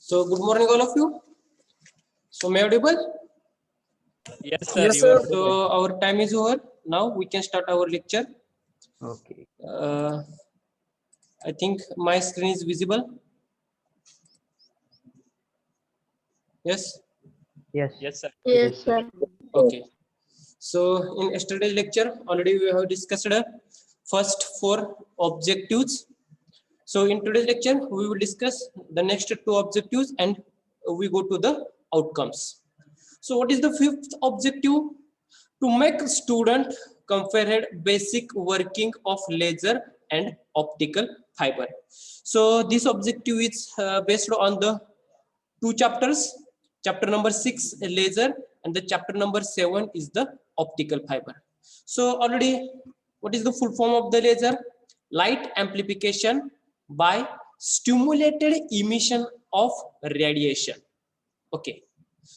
So good morning, all of you. So may I audible? Yes, sir. Yes, You are sir. So our time is over. Now we can start our lecture. okay. I think my screen is visible. Yes. Yes, sir. Yes, sir. Okay. So in yesterday's lecture, already we have discussed first 4 objectives. So in today's lecture, we will discuss the next 2 objectives and we go to the outcomes. So what is the 5th objective? To make student comprehend basic working of laser and optical fiber. So this objective is based on the 2 chapters. Chapter number 6 laser and the chapter number 7 is the optical fiber. So already, what is the full form of the laser? Light amplification by stimulated emission of radiation. Okay.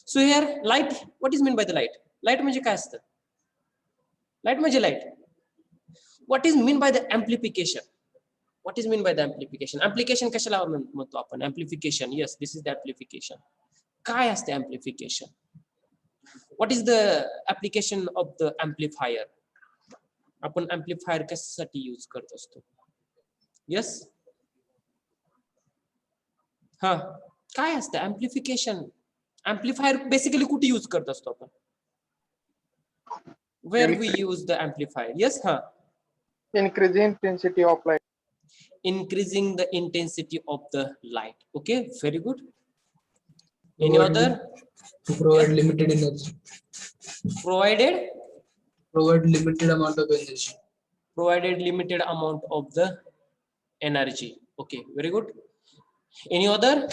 So here light, what is meant by the light? Light म्हणजे काय असतं? Light म्हणजे light. What is mean by the amplification? What is mean by the amplification? Amplification कशाला म्हणतो आपण? Amplification. Yes, this is the amplification. काय असते amplification? What is the application of the amplifier? आपण amplifier कशासाठी यूज करत असतो? Yes? हा, काय असते amplification? Amplifier basically कुठे यूज करत असतो आपण? Where we use the amplifier? Yes, ha. Increasing intensity of light. Increasing the intensity of the light. Okay, very good. Any other? To provide limited energy. Provided Limited amount of energy. Provided limited amount of the energy. Okay, very good. Any other?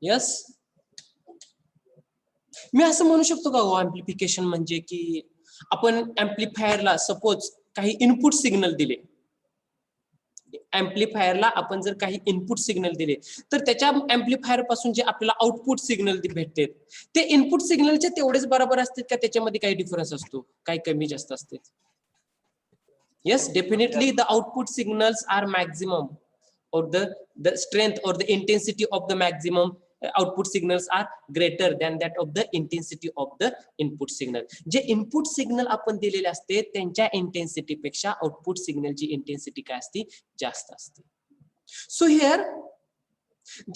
Yes. मी असं म्हणू शकतो का amplification म्हणजे की आपण amplifierला suppose काही input signal दिले, amplifierला आपण जर काही इनपुट सिग्नल दिले तर त्याच्या amplifier पासून जे आपल्याला आउटपुट सिग्नल भेटते ते इनपुट सिग्नलचे तेवढेच बरोबर असतात का त्याच्यामध्ये काही डिफरन्स असतो, काही कमी जास्त असते? Yes, definitely the output signals are maximum, or the strength or the intensity of the maximum output signals are greater than that of the intensity of the input signal. J input signal आपण दिलेले असते त्यांच्या intensity पेक्षा output signal ची intensity काय असते? जास्त असते. So here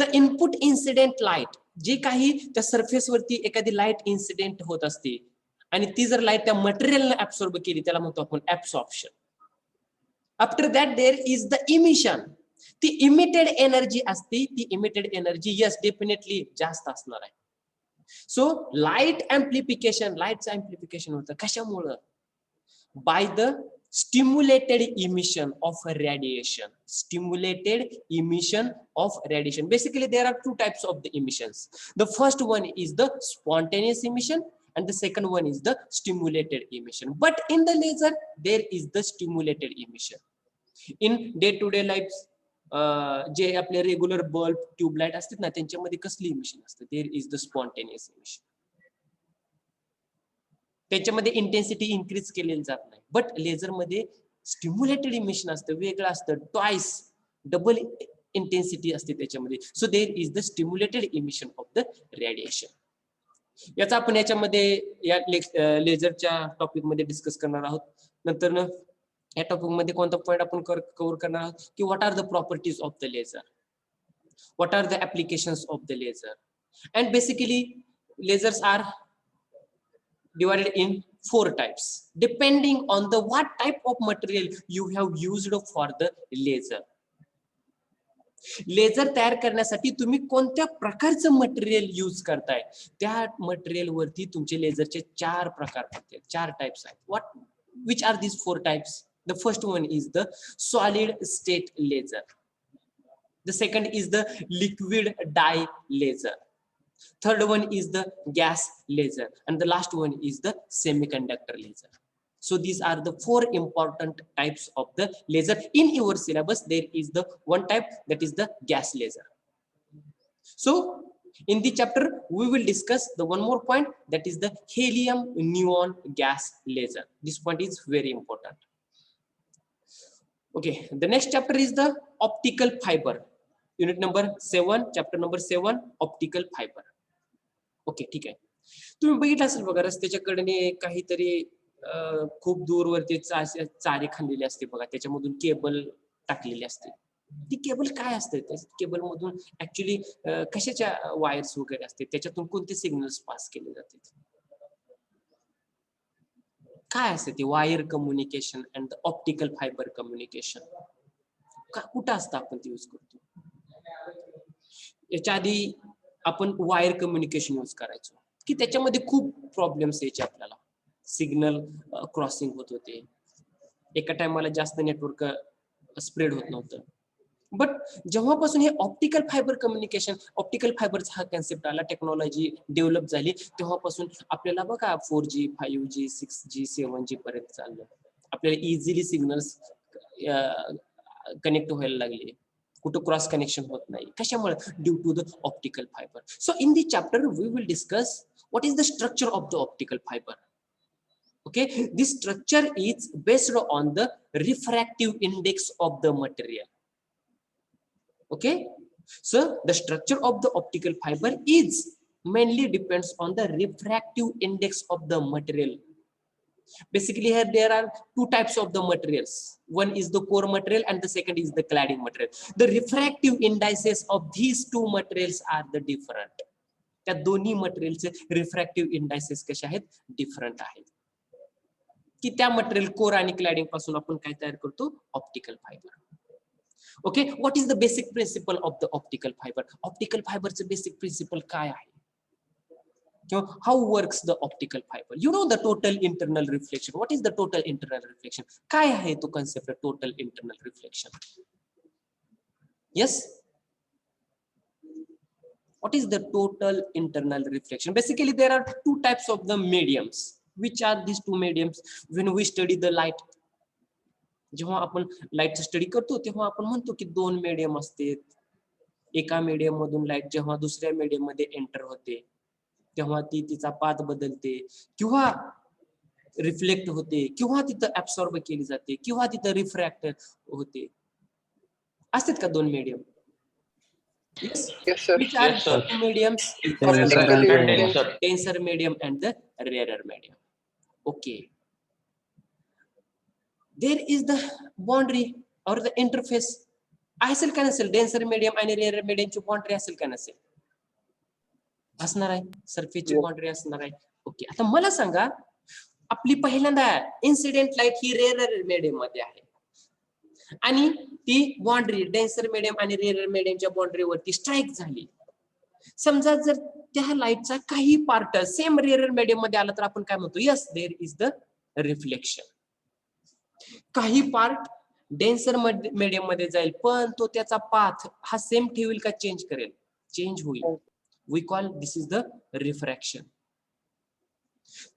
the input incident light, जे काही त्या सरफेस वरती एखादी लाईट इन्सिडेंट होत असते आणि ती जर लाईट त्या मटेरियलने ऍब्सॉर्ब केली त्याला म्हणतो आपण absorption. After that there is the emission. ती इमिटेड एनर्जी असते, ती इमिटेड एनर्जी यस डेफिनेटली जास्त असणार आहे. सो लाईट एम्प्लिफिकेशन, लाईटचं एम्प्लिफिकेशन होतं कशामुळं? By the stimulated emission of radiation. Stimulated emission of radiation. Basically there are 2 types of the emissions. The first one is the spontaneous emission and the second one is the stimulated emission. But in the laser there is the stimulated emission. In day to day lives जे आपले regular bulb tubelight असतात ना त्यांच्यामध्ये कसली emission असते? There is the spontaneous emission. त्याच्यामध्ये intensity increase केलेली जात नाही. बट लेझर मध्ये स्टिम्युलेटेड इमिशन असतं, वेगळं असतं, ट्वाइस डबल इंटेन्सिटी असते त्याच्यामध्ये. So there is the stimulated emission of the radiation. याचा आपण याच्यामध्ये या लेझरच्या टॉपिक मध्ये डिस्कस करणार आहोत. नंतर या टॉपिक मध्ये कोणता पॉइंट आपण कव्हर करणार आहोत की what are the properties of the laser, what are the applications of the laser. And basically lasers are divided in 4 types depending on the what type of material you have used for the laser. Laser तयार करण्यासाठी तुम्ही कोणत्या प्रकारचं material use करताय त्या material वरती तुमचे लेझरचे 4 प्रकार पडतात, 4 टाइप्स आहेत. What which are these 4 types? The first one is the solid state laser. The second is the liquid dye laser. Third one is the gas laser and the last one is the semiconductor laser. So these are the 4 important types of the laser. In your syllabus there is the one type that is the gas laser. So in the chapter we will discuss the one more point that is the helium neon gas laser. This point is very important. Okay, the next chapter is the optical fiber. Unit number 7, chapter number 7, optical fibre. Okay, ठीक आहे. तुम्ही बघितलं असेल बघा, रस्त्याच्या कडेने काहीतरी खूप दूरवरती चारे खाल्लेली असते बघा, त्याच्यामधून केबल टाकलेली असते. ती केबल काय असते? त्या केबल मधून ऍक्च्युली कशाच्या वायर्स वगैरे असते, त्याच्यातून कोणते सिग्नल्स पास केले जाते? काय असते ते wire communication and optical fibre communication? कुठं असतं आपण ते यूज करतो? याच्या आधी आपण वायर कम्युनिकेशन यूज करायचो की त्याच्यामध्ये खूप प्रॉब्लेम्स यायचे आपल्याला. सिग्नल क्रॉसिंग होत होते, एका टायमाला जास्त नेटवर्क स्प्रेड होत नव्हतं. बट जेव्हापासून हे ऑप्टिकल फायबर कम्युनिकेशन, ऑप्टिकल फायबरचा हा कन्सेप्ट आला, टेक्नॉलॉजी डेव्हलप झाली, तेव्हापासून आपल्याला बघा 4G, 5G, 6G, 7G पर्यंत चाललं. आपल्याला इझिली सिग्नल्स कनेक्ट व्हायला लागले, कुठं क्रॉस कनेक्शन होत नाही. कशामुळे? Due to the optical fibre. So in this chapter we will discuss what is the structure of the optical fiber. Okay, this structure is based on the refractive index of the material. Okay, so the structure of the optical fiber is mainly depends on the refractive index of the material. Basically here there are two types of the materials. One is the core material and the second is the cladding material. The refractive indices of these two materials are the different. त्या दोन्ही मटेरियलचे refractive indices कसे आहेत? Different आहेत. की त्या material core आणि क्लॅडिंग पासून आपण काय तयार करतो? Optical fibre. Okay, what is the basic principle of the optical fibre? Optical फायबरचं बेसिक प्रिन्सिपल काय आहे? किंवा how works the optical fibre? You know the total internal reflection. What is the total internal reflection? काय आहे तो concept total internal reflection? Yes, what is the total internal reflection? Basically there are two types of the mediums. Which are these two mediums? When we study the light, जेव्हा आपण लाईटचा study करतो तेव्हा आपण म्हणतो की दोन मीडियम असतात. एका मीडियम मधून लाईट जेव्हा दुसऱ्या मीडियम मध्ये एंटर होते तेव्हा ती तिचा पाथ बदलते, किंवा रिफ्लेक्ट होते, किंवा तिथं ऍब्सॉर्ब केली जाते, किंवा तिथं रिफ्रॅक्ट होते. असतात का दोन medium? Yes. Yes, sir. Which are Yes, sir. two mediums? Optically Denser. Denser medium and the rarer medium. Okay. There is the boundary or the interface. असेल का नसेल? डेन्सर मीडियम आणि रेअर मीडियमची बाउंड्री असेल का नसेल? असणार आहे. सरफेसची बाउंड्री असणार आहे. ओके, आता मला सांगा, आपली पहिल्यांदा इन्सिडेंट लाईट ही रेअर मीडियम मध्ये आहे आणि ती बाउंड्री डेन्सर मीडियम आणि रेअर मीडियमच्या बाउंड्रीवरती स्ट्राईक झाली. समजा जर त्या लाईटचा काही पार्ट सेम रेअर मीडियम मध्ये आला तर आपण काय म्हणतो? Yes, there is the reflection. काही पार्ट डेन्सर मीडियम मध्ये जाईल पण तो त्याचा पाथ हा सेम ठेवेल का चेंज करेल? चेंज होईल. We call this is the refraction.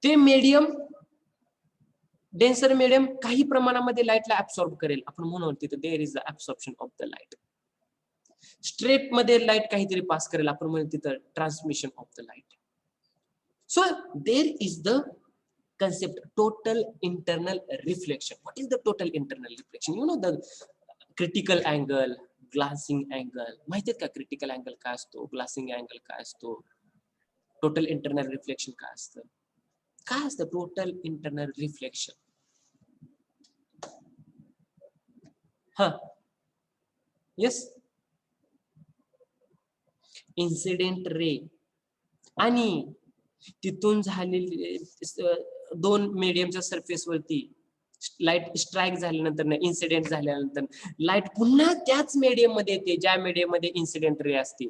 ते मीडियम डेन्सर मीडियम काही प्रमाणामध्ये लाईटला ऍब्सॉर्ब करेल, आपण म्हणून तिथे there is the absorption of the light. Straight मध्ये लाईट काहीतरी पास करेल, आपण म्हणून तिथं transmission of the light. So there is the concept total internal reflection. What is the total internal reflection? You know the critical angle, glancing angle. माहिती आहे का critical angle काय असतो, glancing angle काय असतो, total internal reflection काय असतं? काय असतं total internal reflection? हा, yes, incident ray आणि तिथून झालेली दोन मीडियमच्या सरफेस वरती लाईट स्ट्राईक झाल्यानंतर, इन्सिडेंट झाल्यानंतर लाईट पुन्हा त्याच मीडियम मध्ये येते ज्या मीडियम मध्ये इन्सिडेंट रे असते,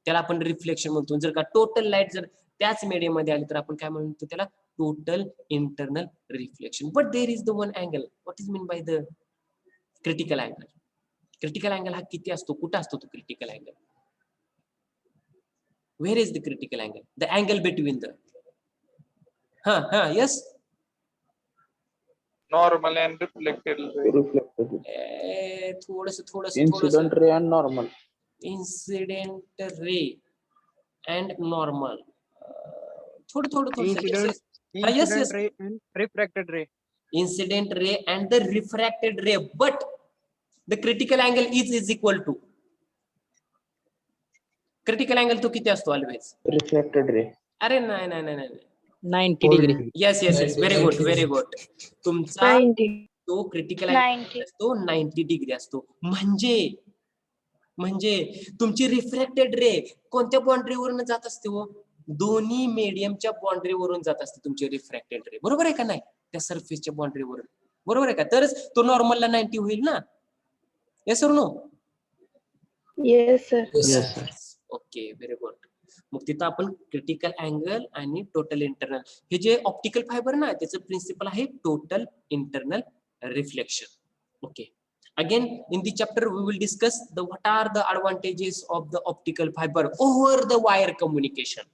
त्याला आपण रिफ्लेक्शन म्हणतो. जर का टोटल लाईट जर त्याच मीडियम मध्ये आली तर आपण काय म्हणतो? त्याला total internal reflection. But there is the one angle. What is mean by the critical angle? Critical angle हा किती असतो? कुठं असतो तो critical angle? Where is the critical angle? The angle between the yes, Normal and reflected ray. थोडस Incident ray and normal. incident ray and normal. थोडं Incident yes. ray and refracted ray. Incident ray and the refracted ray, but the critical angle is equal to critical angle तो किती असतो always? Refracted रे. अरे नाही नाही नाही नाही 90 degree. Yes yes yes 90, very good 90. Very good. तुमचा 90. तो क्रिटिकल अँगल असतो 90 डिग्री असतो. म्हणजे तुमची रिफ्रॅक्टेड रे कोणत्या बाउंड्रीवरून जात असते हो? दोन्ही मीडियमच्या बाउंड्रीवरून जात असते तुमची रिफ्रॅक्टेड रे. बरोबर आहे का नाही? त्या सरफेसच्या बाउंड्रीवरून. बरोबर आहे का? तरच तो नॉर्मलला 90 होईल ना. येस और no? Yes, sir. Yes, sir. Okay very good. मग तिथं आपण क्रिटिकल अँगल आणि टोटल इंटरनल हे जे ऑप्टिकल फायबर ना त्याचं प्रिन्सिपल आहे total internal reflection. Okay. Again, in the chapter, we will discuss what are the advantages of the optical fiber over the wire communication.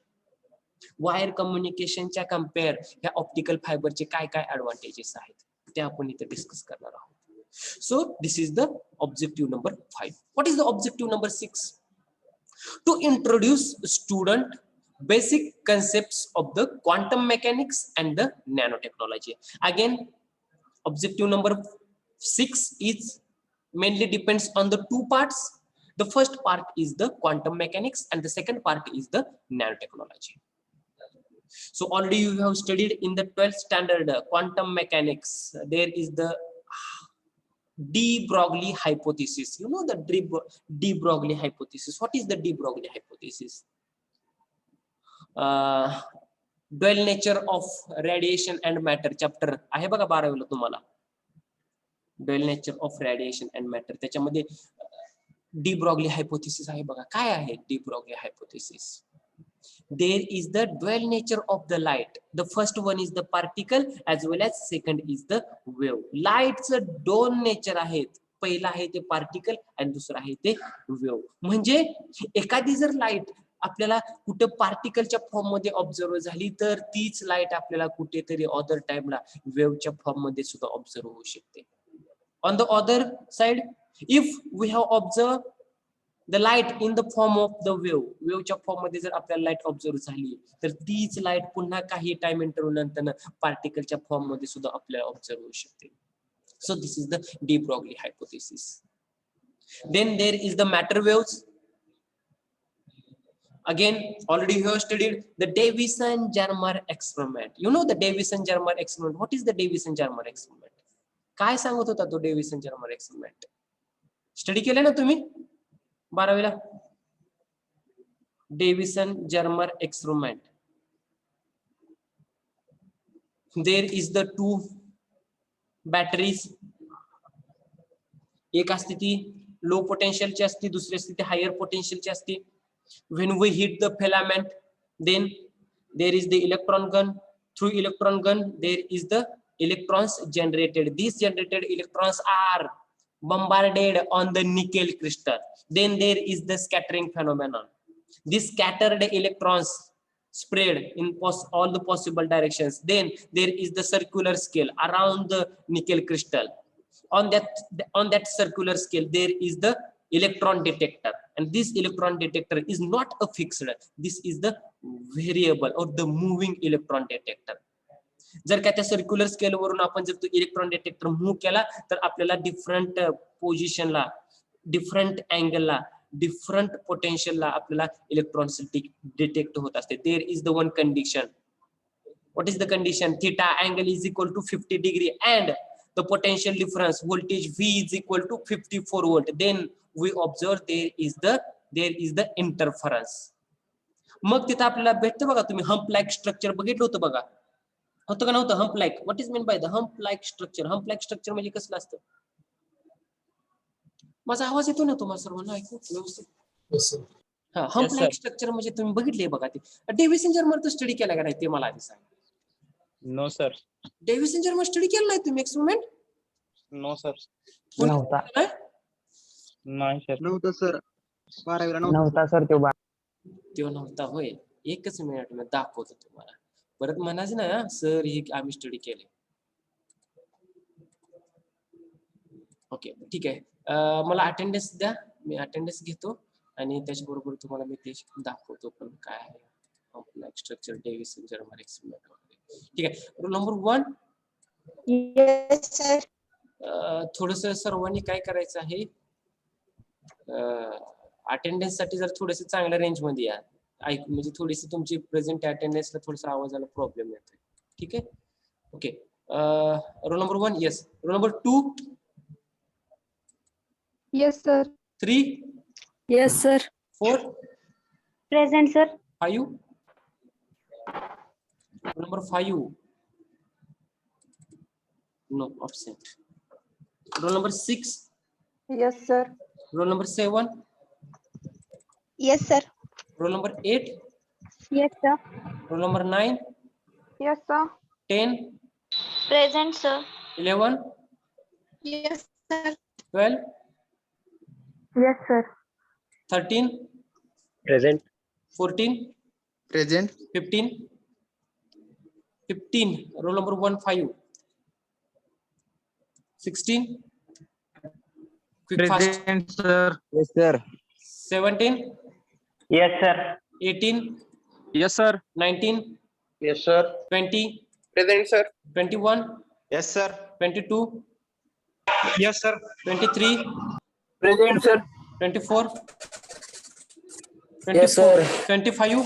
Wire communication च्या compare ह्या optical fiber चे काय काय advantages आहेत ते आपण इथे discuss करणार आहोत. So this is the objective number 5. What is the objective number 6? To introduce student basic concepts of the quantum mechanics and the nanotechnology. Again, objective number 6 is mainly depends on the two parts. The first part is the quantum mechanics and the second part is the nanotechnology. So already you have studied in the 12th standard quantum mechanics. There is the de Broglie hypothesis. You know the de Broglie hypothesis. What is the de Broglie hypothesis? Dual nature of radiation and matter chapter आहे बघा 12वीला तुम्हाला. Dual nature of radiation and matter त्याच्यामध्ये de Broglie hypothesis आहे बघा. काय आहे de Broglie hypothesis? There is the dual nature of the light. The first one is the particle as well as second is the wave. Lightचं दोन nature आहेत. पहिला आहे ते पार्टिकल आणि दुसरं आहे ते वेव्ह. म्हणजे एखादी जर लाईट आपल्याला कुठे पार्टिकलच्या फॉर्म मध्ये ऑब्झर्व झाली तर तीच लाईट आपल्याला कुठेतरी अदर टाइमला वेव्हच्या फॉर्म मध्ये सुद्धा ऑब्झर्व होऊ शकते. On the other side, if we have observed the light in the form of the waveच्या फॉर्म मध्ये जर आपल्याला लाईट ऑब्झर्व झाली तर तीच लाईट पुन्हा काही टाइम इंटरव्हल नंतर पार्टिकलच्या फॉर्म मध्ये सुद्धा आपल्याला ऑब्झर्व होऊ शकते. So this is the de Broglie hypothesis. Then there is the matter waves. Again, already you have studied the Davison-Germer experiment. You know the Davison-Germer experiment. What is the Davison-Germer experiment? काय सांगत होता तो Davison-Germer experiment? Study केले ना तुम्ही 12वीला? Davison-Germer experiment. There is the two batteries. एक असते ती लो पोटेन्शियलची असते, दुसरी असते ती हायर पोटेन्शियलची असते. When we hit the filament, then there is the electron gun. Through electron gun, there is the electrons generated. These generated electrons are bombarded on the nickel crystal. Then there is the scattering phenomenon. These scattered electrons spread in all the possible directions. Then there is the circular scale around the nickel crystal. On that circular scale, there is the electron detector, and this electron detector is not a fixed. This is the variable or the moving electron detector. जर का त्या circular scale वरून आपण जर तो electron detector move केला तर आपल्याला डिफरंट पोझिशनला, डिफरंट अँगलला, डिफरंट पोटेन्शियलला आपल्याला इलेक्ट्रॉन्स डिटेक्ट होत असते. There is the one condition. What is the condition? Theta angle is equal to 50 degree and the potential difference voltage V is equal to 54 volt. Then we observe there is the interference. मग तिथं आपल्याला भेटतं बघा. तुम्ही hump like structure बघितलं होतं बघा, होतं का नव्हतं? Hump like, what is mean by the hump like structure? Hump like structure म्हणजे कसलं असतं? माझा आवाज येतो ना तुम्हाला सर्वांना ऐकू व्यवस्थित? Yes, sir. हा, hump Yes, like sir. Structure म्हणजे तुम्ही बघितले बघा. ते डेव्हिसन-जर्मर स्टडी केला का नाही ते मला आधी सांगा. No, sir. डेव्हिसन-जर्मर स्टडी केला नाही तुम्ही एक्सपेरिमेंट? No sir. नव्हता. नाही सर. नव्हतं सर. 12वीला नव्हता सर तो. तो नव्हता होय. एकच मिनिट मी दाखवतो तुम्हाला. परत म्हणाच ना सर हे आम्ही स्टडी केले. ओके ठीक आहे. मला अटेंडन्स द्या, मी अटेंडन्स घेतो आणि त्याच्याबरोबर तुम्हाला मी ते दाखवतो पण काय आहे स्ट्रक्चर डेव्हिसन-जर्मर एक्सपेरिमेंट वगैरे. ठीक आहे. Rule number 1. Yes, sir. थोडस सर्वांनी काय करायचं आहे, अटेंडन्स साठी जर थोडेसे चांगल्या रेंज मध्ये या. ऐक म्हणजे थोडीशी तुमची प्रेझेंट अटेंडन्सला थोडासा आवाजाला प्रॉब्लेम येतोय. ठीक आहे. Okay. Roll number 1 yes. Roll number 2 Yes, sir. 3 Yes, sir. 4 Present, sir. 5. Roll number 5. No, absent. Roll number 6. Yes, sir. Roll number 7. Yes, sir. Roll number 8. Yes, sir. Roll number 9. Yes, sir. 10. Present, sir. 11. Yes, sir. 12. Yes, sir. 13. Present. 14. Present. 15. 15. Roll number 1 5. 16. Quick fast. Sir. Yes, sir. 17. Yes, sir. 18. Yes sir. 19. Yes sir. 20. Present sir. 21. Yes sir. 22. Yes sir. 23. Present, sir. 24. Yes, 24. sir. 25.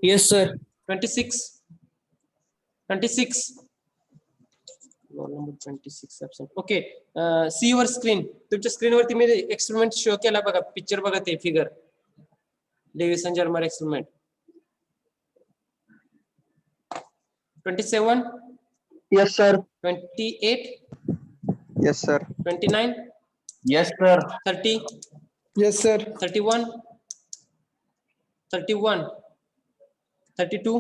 Yes, sir. 26. 26. Roll number 26 absent. Okay. See your screen. तुमच्या स्क्रीनवरती मी experiment show केला बघा. Picture बघा ते figure. Davidson Germer experiment. 27. Yes, sir. 28. Yes sir. 29. Yes, sir. 30. Yes sir. 31. 31. 32.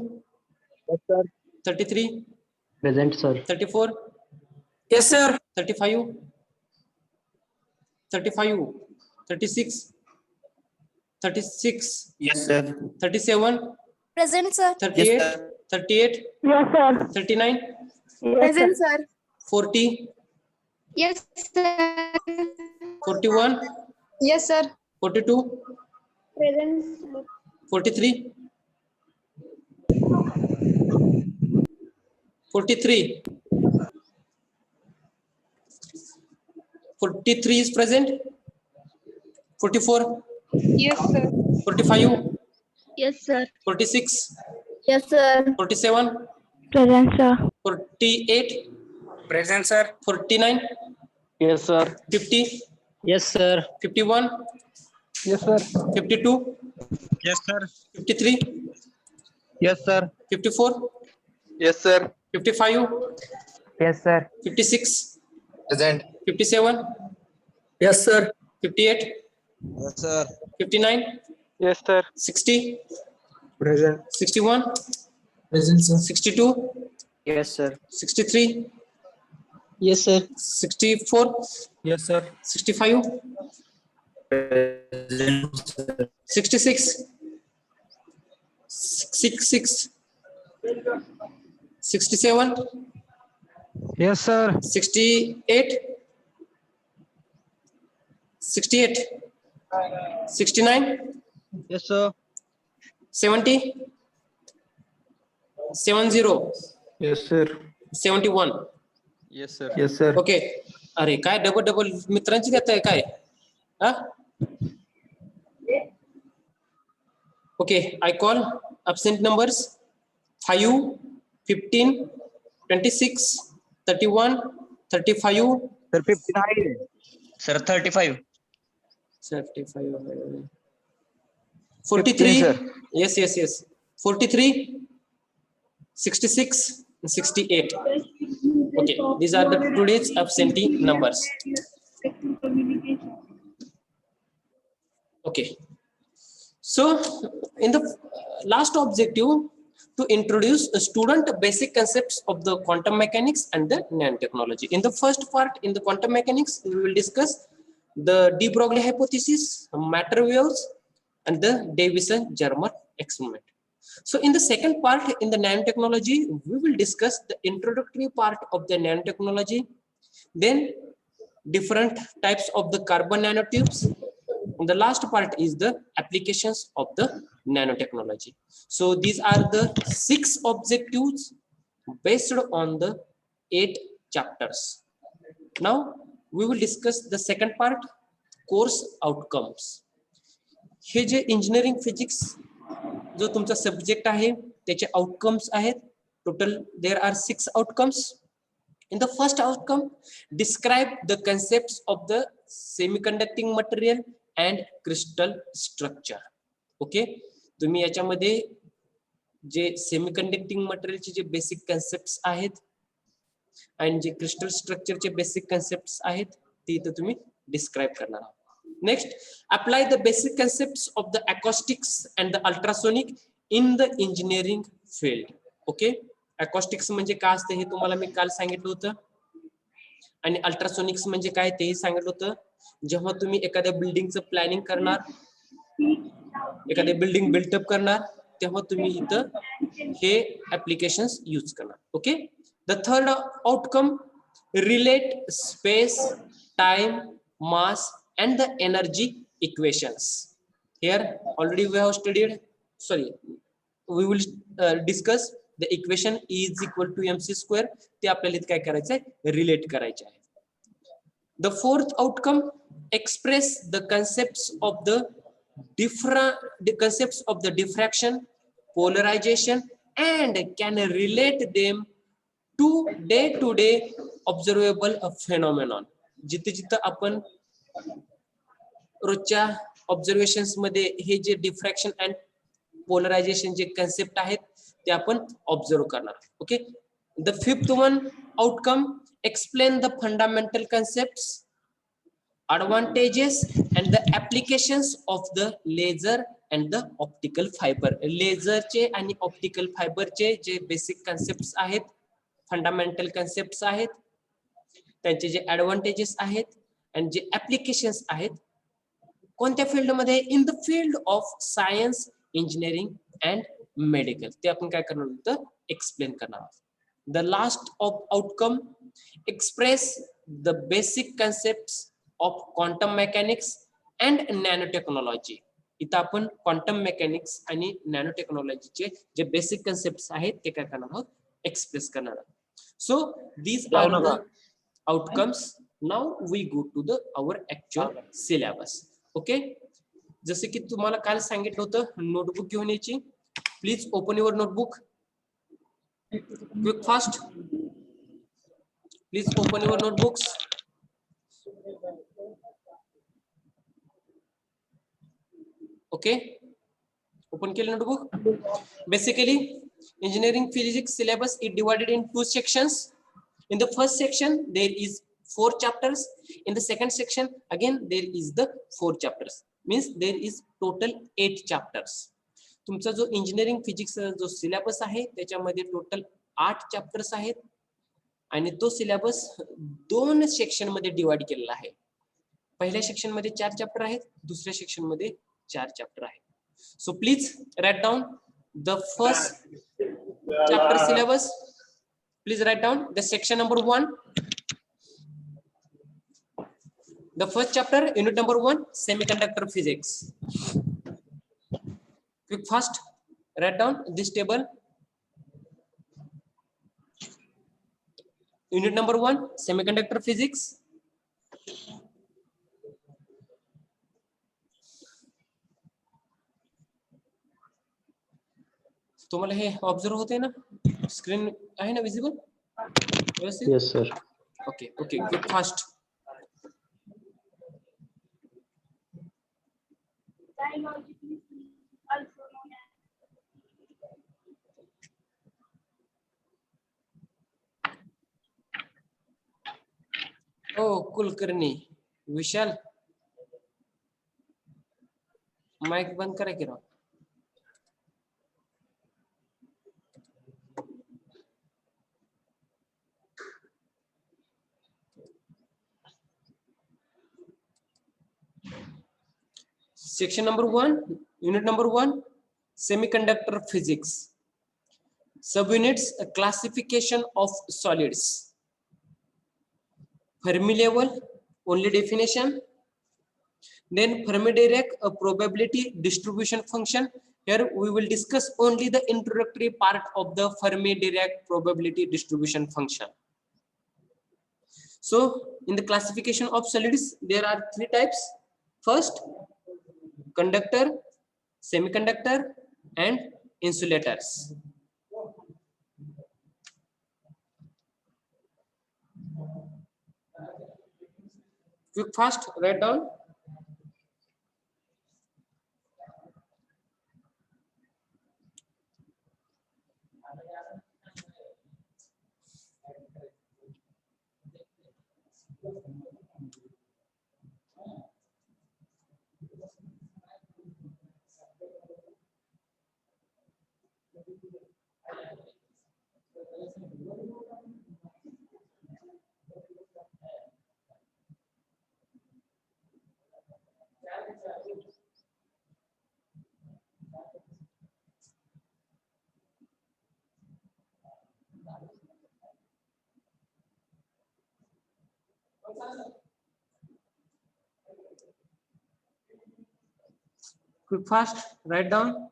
Yes, sir. 33. Present, sir. 34. Yes, sir. 35. 35. 36. 36. Yes, sir. 37. Present, sir. 38. 38. Yes, sir. 39. Present, sir. 40. Yes, sir. 41. Yes, sir. 42. Present, sir. 43. 43. 43 is present. 44. Yes, sir. 45. Yes, sir. 46. Yes, sir. 47. Present, sir. 48. Present sir. 49. Yes, sir. 50. Yes, sir. 51. Yes, sir. 52. Yes sir. 53. Yes sir. 54. Yes sir. 55. Yes, sir. 56. Present. 57. Yes, sir. 58. Yes sir. 59. Yes sir. 60. Present. 61. Present, sir. 62. Yes, sir. 63. Yes, sir. 64. Yes sir. 65. Present, sir. 66. 66. 67. Yes sir. 68. 68. 69. Yes sir. 70. 70. Yes sir. 71. Yes sir. Yes sir. Okay. अरे काय double double मित्रांची घेत आहे काय? हा? Okay. I call absent numbers 5, 15, 26, 31, 35, Sir, 59. Sir, 35. 35, 43. 15, sir. Yes. 43, 66, and 68. Okay, these are the today's absentee numbers. Okay. So, in the last objective, to introduce a student basic concepts of the quantum mechanics and the nanotechnology. In the first part, in the quantum mechanics, we will discuss the de Broglie hypothesis, matter waves, and the Davison-Germer experiment. So, in the second part, in the nanotechnology, we will discuss the introductory part of the nanotechnology, then different types of the carbon nanotubes. And the last part is the applications of the nanotechnology. So these are the 6 objectives based on the 8 chapters. Now we will discuss the second part, course outcomes. हे जे engineering physics जो तुमचा subject आहे त्याचे outcomes आहेत. Total there are 6 outcomes. In the first outcome, describe the concepts of the semiconducting material and crystal structure. Okay, तुम्ही याच्यामध्ये जे semiconducting मटेरियलचे जे basic concepts आहेत आणि जे क्रिस्टल स्ट्रक्चरचे बेसिक कन्सेप्ट्स आहेत ते इथं तुम्ही डिस्क्राइब करणार आहात. Next, apply the basic concepts of the acoustics and the ultrasonic in the engineering field. Okay, acoustics म्हणजे काय असतं हे तुम्हाला मी काल सांगितलं होतं आणि अल्ट्रासोनिक्स म्हणजे काय तेही सांगितलं होतं. जेव्हा तुम्ही एखाद्या बिल्डिंगचं प्लॅनिंग करणार, एखाद्या बिल्डिंग बिल्टअप करणार, तेव्हा तुम्ही इथं हे ऍप्लिकेशन्स यूज करणार. Okay, the third outcome, relate space, time, mass and the energy equations. Here already we have studied, we will discuss the equation E is equal to mc square. ते आपल्याला इथे काय करायचं आहे, रिलेट करायचे आहे. The fourth outcome, express the concepts of the diffraction, polarization and can relate them to day observable phenomenon. जिथे आपण रोजच्या ऑब्झर्वेशन्स मध्ये हे जे डिफ्रॅक्शन अँड पोलरायझेशन जे कन्सेप्ट आहेत ते आपण ऑब्झर्व करणार. Okay, the fifth one outcome, explain the fundamental concepts, advantages and the applications of the laser and the optical fiber. लेझरचे आणि ऑप्टिकल फायबरचे जे बेसिक कन्सेप्ट्स आहेत, फंडामेंटल कन्सेप्ट्स आहेत, त्यांचे जे ऍडव्हान्टेजेस आहेत आणि जे ऍप्लिकेशन्स आहेत कोणत्या फील्ड मध्ये, in the field of science, engineering and medical. ते आपण काय करणार होतं, एक्सप्लेन करणार आहोत. The last of outcome, express the basic concepts of quantum mechanics and nano technology. इथं आपण क्वांटम मेकॅनिक्स आणि नॅनो टेक्नॉलॉजीचे जे बेसिक कन्सेप्ट्स आहेत ते काय करणार आहोत, एक्सप्रेस करणार आहोत. So these are the outcomes. Now we go to the our actual syllabus. Okay, जसे की तुम्हाला काल सांगितलं होतं, नोटबुक घेऊन यायची. Please open your notebook quick fast. Please open your notebooks. Okay, ओपन केलं notebook. Basically engineering physics syllabus is divided in 2 sections. In the first section there is 4 chapters. In the second section again there is the 4 chapters. Means there is total 8 chapters. तुमचा जो engineering physics जो syllabus आहे त्याच्यामध्ये total 8 chapters आहेत आणि तो syllabus 2 section मध्ये divide केलेला आहे. पहिल्या सेक्शन मध्ये 4 चॅप्टर आहेत, दुसऱ्या सेक्शन मध्ये 4 चॅप्टर आहेत. So please write down the first chapter syllabus. Please write down the section number 1. The first chapter, unit number 1, semiconductor physics. Quick fast, write down this table. Unit number 1, semiconductor physics. तुम्हाला हे observe होते ना, screen आहे ना visible व्यवस्थित? Yes sir. Okay okay, quick fast. Oh Kulkarni, Vishal, mike बंद करा की Rao. Section number 1, unit number 1, semiconductor physics. Subunits, classification of solids. Fermi level, only definition. Then Fermi-Dirac probability distribution function. Here we will discuss only the introductory part of the Fermi-Dirac probability distribution function. So in the classification of solids, there are 3 types. First, conductor, semiconductor, and insulators. Quick, fast, write down. Quick, fast, write down.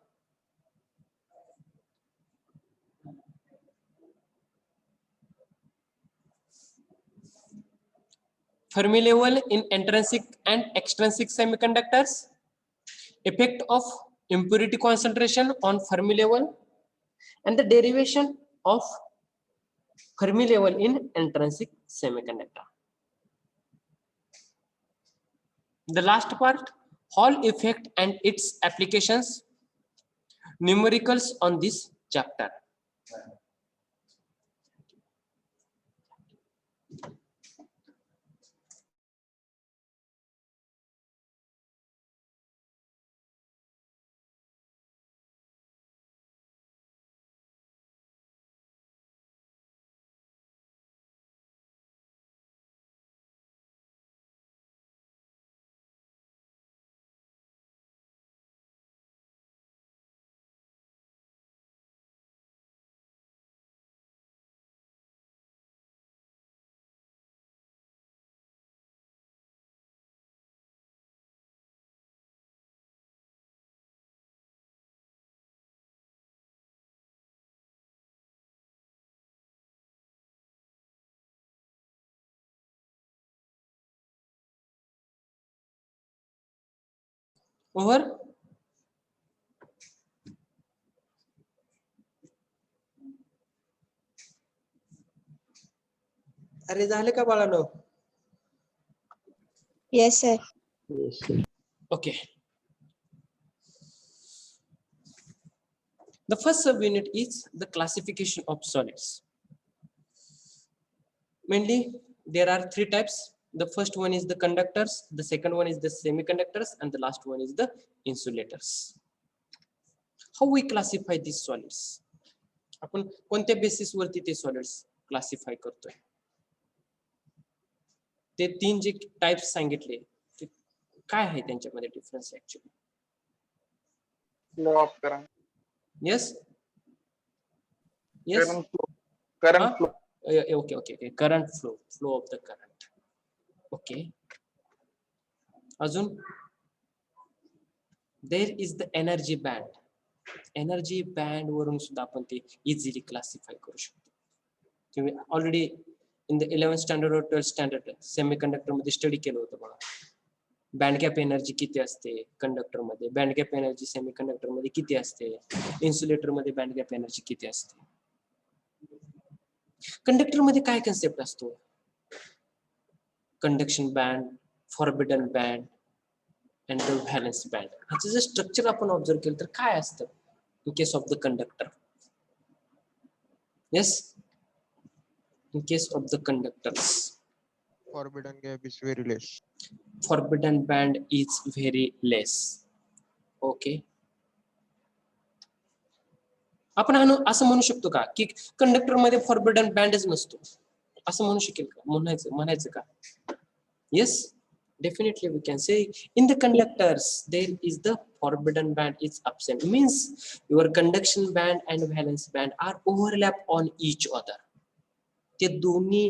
Fermi level in intrinsic and extrinsic semiconductors, effect of impurity concentration on Fermi level, and the derivation of Fermi level in intrinsic semiconductor. The last part, Hall effect and its applications, numericals on this chapter. Over. अरे झाले का बाळांनो? Yes, sir. Okay. The first subunit is the classification of solids. Mainly, there are three types. The first one is the conductors, the second one is the semiconductors, and the last one is the insulators. How we classify these solids? आपण कोणत्या basis वरती ते solids classify करतोय? ते तीन जे types सांगितले ते काय आहे त्यांच्यामध्ये difference actually? Flow of current. Yes. Yes. Current flow. Okay. Current flow of the current. Okay. अजून there is the energy band. Energy band वरून सुद्धा आपण ते इझिली क्लासिफाय करू शकतो. तुम्ही already in the 11th standard और 12th स्टँडर्ड सेमीकंडक्टर मध्ये स्टडी केलं होतं बघा. बँड गॅप एनर्जी किती असते कंडक्टर मध्ये, बँड गॅप एनर्जी सेमीकंडक्टर मध्ये किती असते, इन्सुलेटर मध्ये बँड गॅप एनर्जी किती असते. कंडक्टर मध्ये काय कन्सेप्ट असतो? Conduction band, forbidden band and the valence band. ह्याचं जे स्ट्रक्चर आपण ऑब्झर्व केलं तर काय असतं in case of the conductor? Yes, in case of the conductors, Forbidden gap is very less. forbidden band is very less. Okay. आपण असं म्हणू शकतो का की कंडक्टर मध्ये फॉरबिडन बँडच नसतो, असं म्हणू शकेल का? म्हणायचं का? Yes. Definitely we can say in the conductors there is the forbidden band is absent, means your conduction band and valence band are overlap on each other. ते दोन्ही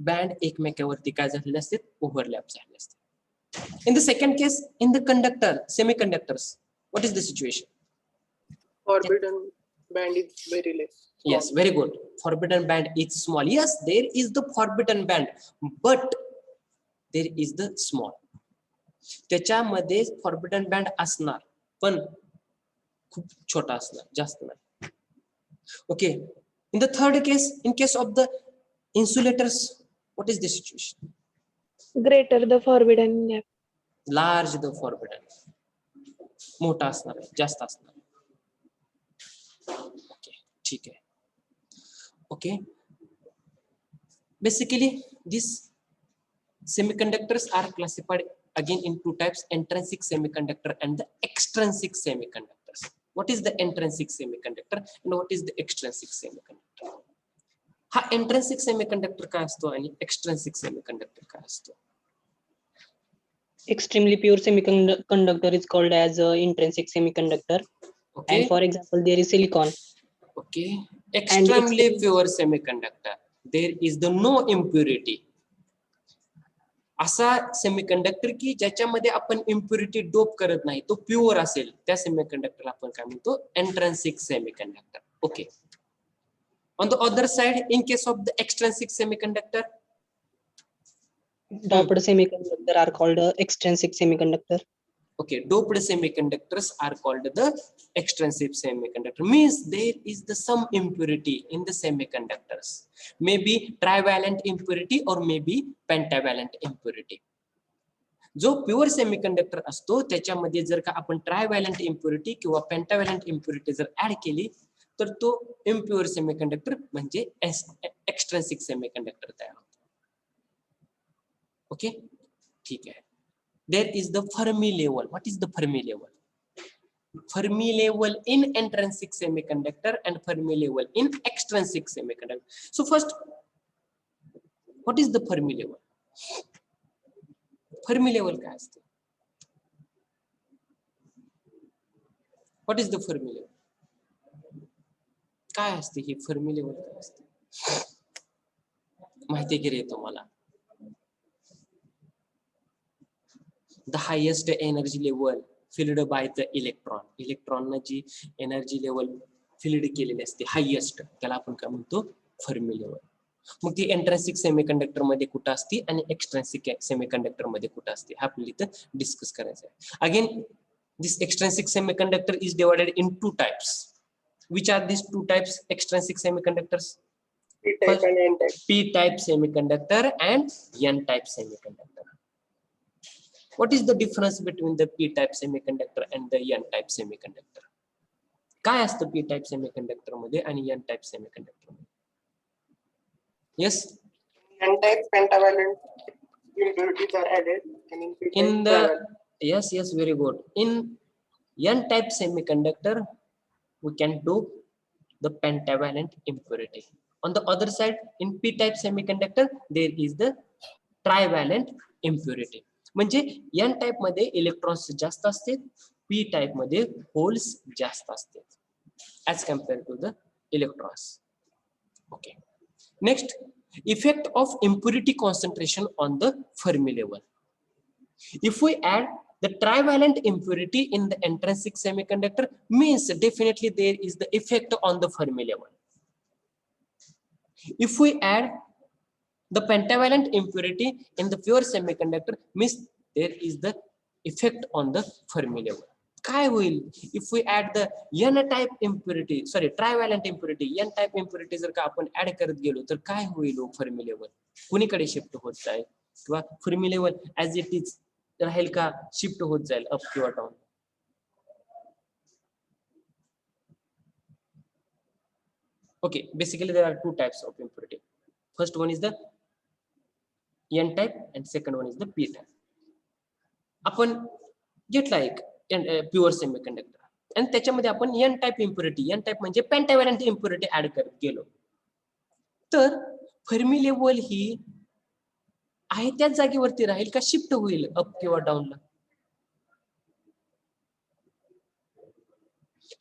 बँड एकमेकांवरती काय झालेले असते? ओव्हरलॅप झालेले असते. In the second case, in the conductor semiconductors, what is the situation? Forbidden band is very less. Yes, very good. Forbidden band is small. Yes, there is the forbidden band, but there is the small. त्याच्यामध्ये forbidden band असणार पण खूप छोटा असणार, जास्त नाही. Okay, in the third case, in case of the insulators, what is the situation? Greater the forbidden gap. Large the forbidden, मोठा असणार आहे, जास्त असणार. ओके, ठीक आहे. Okay, basically these semiconductors are classified again in two types: intrinsic semiconductor and the extrinsic semiconductors. What is the intrinsic semiconductor and what is the extrinsic semiconductor? हा intrinsic semiconductor काय असतो आणि extrinsic semiconductor काय असतो? Extremely pure semiconductor is called as intrinsic semiconductor. Okay, And for example, there is silicon. okay, extremely pure semiconductor, there is the no impurity. असा semiconductor की ज्याच्यामध्ये आपण इम्प्युरिटी डोप करत नाही, तो प्युअर असेल, त्या सेमीकंडक्टरला आपण काय म्हणतो? Intrinsic semiconductor. Okay, on the other side, in case of the extrinsic semiconductor, Doped semiconductor are called extrinsic semiconductor. okay, doped semiconductors are called the extrinsic semiconductor. Means there is the some impurity in the semiconductors, maybe trivalent impurity or maybe pentavalent impurity. जो pure semiconductor असतो त्याच्यामध्ये जर का आपण ट्रायव्हॅलंट impurity किंवा pentavalent impurity जर add केली तर तो इम्प्युअर सेमीकंडक्टर म्हणजे एक्सट्रिन्सिक सेमीकंडक्टर तयार होतो. ओके, ठीक आहे. There is the Fermi level. What is the Fermi level? Fermi level in intrinsic semiconductor and Fermi level in extrinsic semiconductor. So first, what is the Fermi level? Fermi level काय असते? What is the Fermi level? काय असते ही Fermi level काय असते? माहिती की रे तुम्हाला? The highest energy level filled by the electron. Electron ना जी एनर्जी लेवल फिल्ड केलेली असते हायेस्ट, त्याला आपण काय म्हणतो? Fermi level. मग ती इंट्रिन्सिक सेमीकंडक्टर मध्ये कुठं असते आणि एक्सट्रिन्सिक सेमीकंडक्टर मध्ये कुठं असते हे आपल्याला इथं डिस्कस करायचं आहे. Again this extrinsic semiconductor is divided in two types. Which are these two types extrinsic semiconductors? P type and N type. P type semiconductor and N type semiconductor. What is the difference between the P type semiconductor and the N type semiconductor? काय असतं P type semiconductor मध्ये आणि N type semiconductor मध्ये? Yes, N type pentavalent impurities are added, and in P type in the trivalent. yes, very good. In N type semiconductor we can do the pentavalent impurity. On the other side, in P type semiconductor there is the trivalent impurity. म्हणजे N type मध्ये electrons जास्त असतात, P type मध्ये holes जास्त असतात as compared to the electrons. Okay, next, effect of impurity concentration on the Fermi level. If we add the trivalent impurity in the intrinsic semiconductor, means definitely there is the effect on the Fermi level. If we add the pentavalent impurity in the pure semiconductor, means there is the effect on the Fermi level. काय होईल if we add the N type impurity, sorry, trivalent impurity, N type impurity जर का आपण add करत गेलो तर काय होईल Fermi level? कुणीकडे शिफ्ट होत जाईल किंवा Fermi level as it is राहील का शिफ्ट होत जाईल अप किंवा down? Okay, basically there are two types of impurity. First one is the N type and second one is the P type. आपण घेतला एक प्युअर सेमीकंडक्टर आणि त्याच्यामध्ये आपण N type impurity, N type म्हणजे पेंटाव्हॅलंट इम्प्युरिटी ऍड करत गेलो तर फर्मी लेवल ही आहे त्याच जागेवरती राहील का शिफ्ट होईल अप किंवा डाऊनला?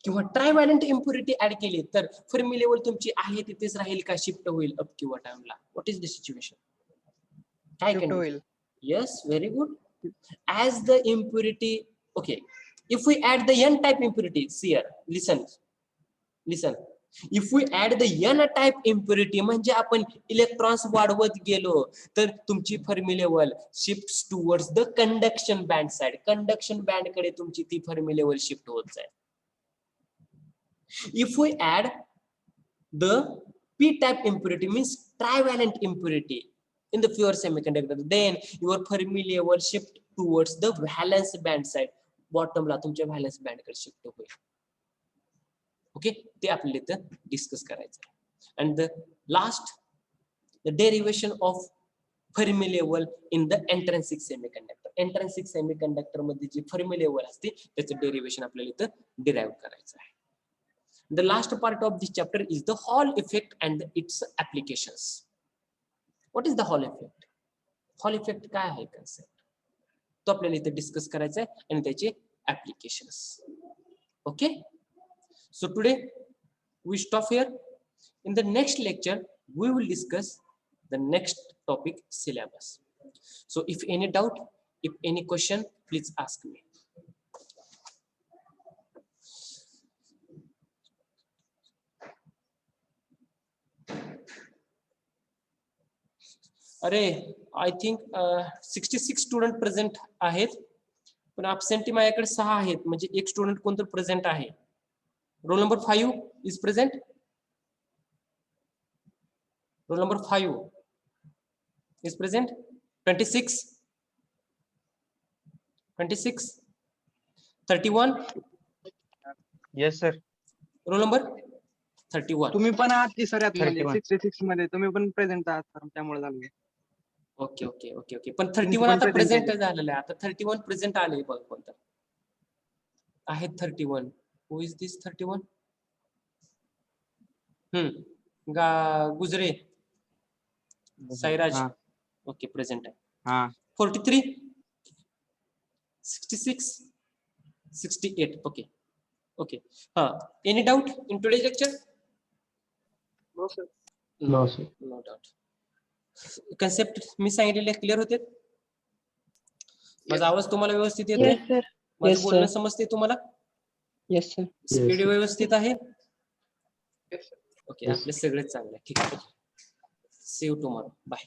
किंवा ट्रायव्हॅलंट इम्प्युरिटी ऍड केली तर फर्मी लेवल तुमची आहे तिथेच राहील का शिफ्ट होईल अप किंवा डाऊनला? What is the situation? काय Shift can होईल. Yes, very good. As the impurity, okay, if we add the N type impurity, see here, listen. If we add the N type impurity म्हणजे आपण electrons वाढवत गेलो तर तुमची Fermi level shift towards the conduction band side. Conduction band कडे तुमची ती Fermi level shift होत जाईल. If we add the p type impurity means trivalent impurity in the pure semiconductor, then your Fermi level shift towards the valence band side. Bottom ला तुमच्या valence band कडे shift होईल. Okay, ते आपल्याला इथं discuss करायचं. And the last, the derivation of Fermi level in the intrinsic semiconductor. Intrinsic semiconductor मध्ये जी Fermi level असते त्याचं डेरिवेशन आपल्याला इथं डिराइव्ह करायचं आहे. The last part of this chapter is the Hall effect and its applications. What is the Hall effect? Hall effect काय आहे concept? तो आपल्याला इथे डिस्कस करायचा आहे आणि त्याचे applications. Okay? So today we stop here. In the next lecture we will discuss the next topic, syllabus. So if any doubt, if any question, please ask me. अरे आय थिंक 66 स्टुडंट प्रेझेंट आहेत, पण absentee माझ्याकडे 6 आहेत, म्हणजे एक student कोणतं present आहे. Roll number 5 is present. Roll number 5 is present. 26 31. Yes sir. Roll number 31. तुम्ही पण आहात की सर यात म्हणजे 31. 66 मध्ये तुम्ही पण प्रेझेंट आहात सर, त्यामुळे झालं. Okay okay okay okay. पण 31 पण आता present प्रेझेंट आहे. झालेलं आहे. आता 31 प्रेझेंट आले बघ कोणतं आहे. 31 हु इज दिस 31? गुजरे साईराज. हा. ओके प्रेझेंट आहे. हा. 43 66 68. Okay okay. हा, any doubt in today's lecture? No, sir. No no doubt. Concept मी सांगितलेले क्लिअर होते? माझा आवाज तुम्हाला व्यवस्थित येतोय? Yes, sir. माझं Yes, बोलणं sir. समजते तुम्हाला? Yes, sir. स्पीड व्यवस्थित आहे? Yes, sir. ओके, आपले सगळे चांगले. ठीक आहे. सी यू टुमॉरो. बाय.